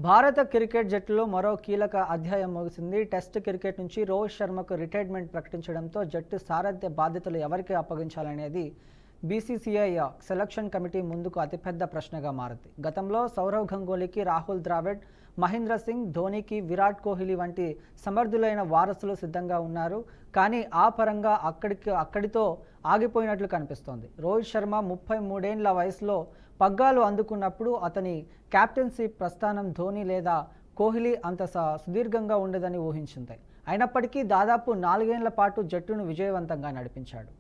భారత క్రికెట్ జట్టులో మరో కీలక అధ్యాయం ముగిసింది. టెస్ట్ క్రికెట్ నుంచి రోహిత్ శర్మకు రిటైర్మెంట్ ప్రకటించడంతో జట్టు సారథ్య బాధ్యతలు ఎవరికి అప్పగించాలనేది బీసీసీఐ సెలక్షన్ కమిటీ ముందుకు అతిపెద్ద ప్రశ్నగా మారింది. గతంలో సౌరవ్ గంగూలీకి రాహుల్ ద్రావిడ్, మహేంద్ర సింగ్, ధోనీకి విరాట్ కోహ్లీ వంటి సమర్థులైన వారసులు సిద్ధంగా ఉన్నారు. కానీ ఆ పరంగా అక్కడితో ఆగిపోయినట్లు కనిపిస్తోంది. రోహిత్ శర్మ 33 ఏళ్ల వయసులో పగ్గాలు అందుకున్నప్పుడు అతని కెప్టెన్సీ ప్రస్థానం ధోనీ లేదా కోహ్లీ అంత సుదీర్ఘంగా ఉండదని ఊహించింది. అయినప్పటికీ దాదాపు 4 ఏళ్ల పాటు జట్టును విజయవంతంగా నడిపించాడు.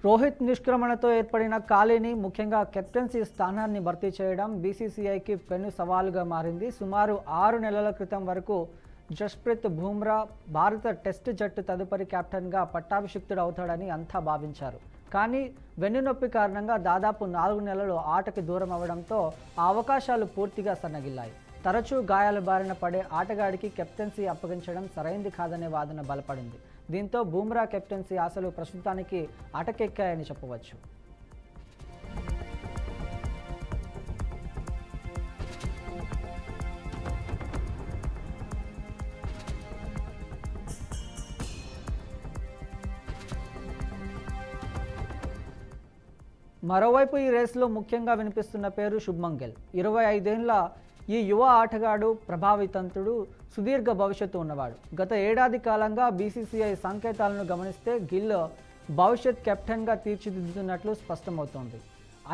రోహిత్ నిష్క్రమణతో ఏర్పడిన ఖాళీని, ముఖ్యంగా కెప్టెన్సీ స్థానాన్ని భర్తీ చేయడం బీసీసీఐకి పెను సవాలుగా మారింది. సుమారు 6 నెలల క్రితం వరకు జస్ప్రీత్ బుమ్రా భారత టెస్ట్ జట్టు తదుపరి కెప్టెన్గా పట్టాభిషిక్తుడు అవుతాడని అంతా భావించారు. కానీ వెన్నునొప్పి కారణంగా దాదాపు 4 నెలలు ఆటకి దూరం అవడంతో ఆ అవకాశాలు పూర్తిగా సన్నగిల్లాయి. తరచూ గాయాల బారిన పడే ఆటగాడికి కెప్టెన్సీ అప్పగించడం సరైంది కాదనే వాదన బలపడింది. దీంతో బుమ్రా కెప్టెన్సీ ఆశలు ప్రస్తుతానికి అటకెక్కాయని చెప్పవచ్చు. మరోవైపు ఈ రేసులో ముఖ్యంగా వినిపిస్తున్న పేరు శుభ్మన్ గిల్. 25 ఏళ్ల ఈ యువ ఆటగాడు ప్రభావితంతుడు, సుదీర్ఘ భవిష్యత్తు ఉన్నవాడు. గత ఏడాది కాలంగా బీసీసీఐ సంకేతాలను గమనిస్తే గిల్ భవిష్యత్ కెప్టెన్గా తీర్చిదిద్దుతున్నట్లు స్పష్టమవుతోంది.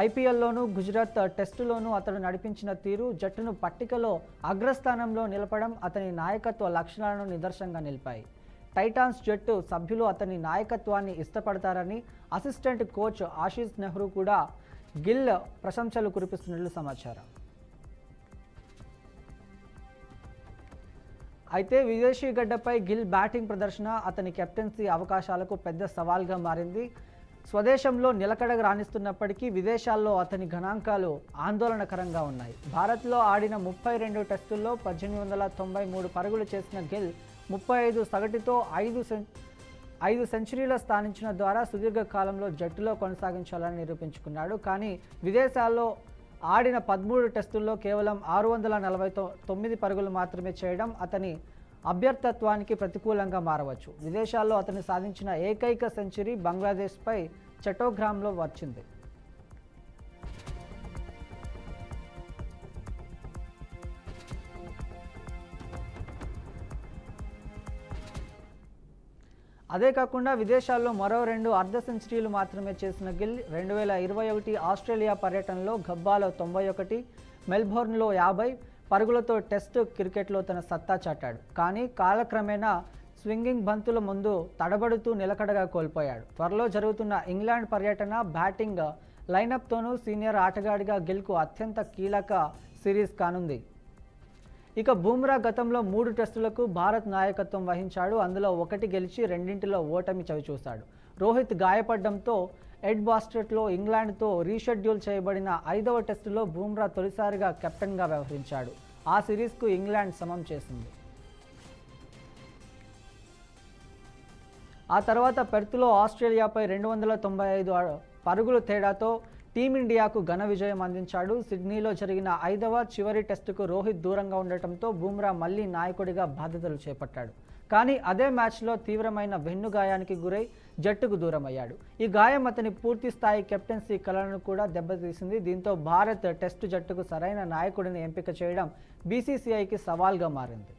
ఐపీఎల్లోనూ, గుజరాత్ టెస్టులోనూ అతడు నడిపించిన తీరు జట్టును పట్టికలో అగ్రస్థానంలో నిలపడం అతని నాయకత్వ లక్షణాలను నిదర్శనంగా నిలిపాయి. టైటాన్స్ జట్టు సభ్యులు అతని నాయకత్వాన్ని ఇష్టపడతారని అసిస్టెంట్ కోచ్ ఆశీష్ నెహ్రూ కూడా గిల్ ప్రశంసలు కురిపిస్తున్నట్లు సమాచారం. అయితే విదేశీ గడ్డపై గిల్ బ్యాటింగ్ ప్రదర్శన అతని కెప్టెన్సీ అవకాశాలకు పెద్ద సవాల్గా మారింది. స్వదేశంలో నిలకడగా రాణిస్తున్నప్పటికీ విదేశాల్లో అతని గణాంకాలు ఆందోళనకరంగా ఉన్నాయి. భారత్లో ఆడిన 32 టెస్టుల్లో 1893 పరుగులు చేసిన గిల్ 35 సగటుతో 5 సెంచరీల స్థానించిన ద్వారా సుదీర్ఘకాలంలో జట్టులో కొనసాగించాలని నిరూపించుకున్నాడు. కానీ విదేశాల్లో ఆడిన 13 టెస్టుల్లో కేవలం 649 పరుగులు మాత్రమే చేయడం అతని అభ్యర్థత్వానికి ప్రతికూలంగా మారవచ్చు. విదేశాల్లో అతను సాధించిన ఏకైక సెంచరీ బంగ్లాదేశ్పై చట్టోగ్రామ్లో వచ్చింది. అదే కాకుండా విదేశాల్లో మరో 2 అర్ధ సెంచరీలు మాత్రమే చేసిన గిల్ 2021 ఆస్ట్రేలియా పర్యటనలో గబ్బాలో 91, మెల్బోర్న్లో 50 పరుగులతో టెస్ట్ క్రికెట్లో తన సత్తా చాటాడు. కానీ కాలక్రమేణా స్వింగింగ్ బంతుల ముందు తడబడుతూ నిలకడగా కోల్పోయాడు. త్వరలో జరుగుతున్న ఇంగ్లాండ్ పర్యటన బ్యాటింగ్ లైనప్తోనూ సీనియర్ ఆటగాడిగా గిల్కు అత్యంత కీలక సిరీస్ కానుంది. ఇక బుమ్రా గతంలో 3 టెస్టులకు భారత్ నాయకత్వం వహించాడు. అందులో 1 గెలిచి 2 ఓటమి చవిచూశాడు. రోహిత్ గాయపడడంతో ఎడ్ బాస్టెట్లో ఇంగ్లాండ్తో రీషెడ్యూల్ చేయబడిన 5వ టెస్టులో బుమ్రా తొలిసారిగా కెప్టెన్గా వ్యవహరించాడు. ఆ సిరీస్కు ఇంగ్లాండ్ సమం చేసింది. ఆ తర్వాత పెర్త్లో ఆస్ట్రేలియాపై 295 పరుగుల తేడాతో టీమిండియాకు ఘన విజయం అందించాడు. సిడ్నీలో జరిగిన 5వ చివరి టెస్టుకు రోహిత్ దూరంగా ఉండటంతో బుమ్రా మళ్లీ నాయకుడిగా బాధ్యతలు చేపట్టాడు. కానీ అదే మ్యాచ్లో తీవ్రమైన వెన్ను గాయానికి గురై జట్టుకు దూరమయ్యాడు. ఈ గాయం అతని పూర్తి స్థాయి కెప్టెన్సీ కలను కూడా దెబ్బతీసింది. దీంతో భారత్ టెస్టు జట్టుకు సరైన నాయకుడిని ఎంపిక చేయడం బీసీసీఐకి సవాల్గా మారింది.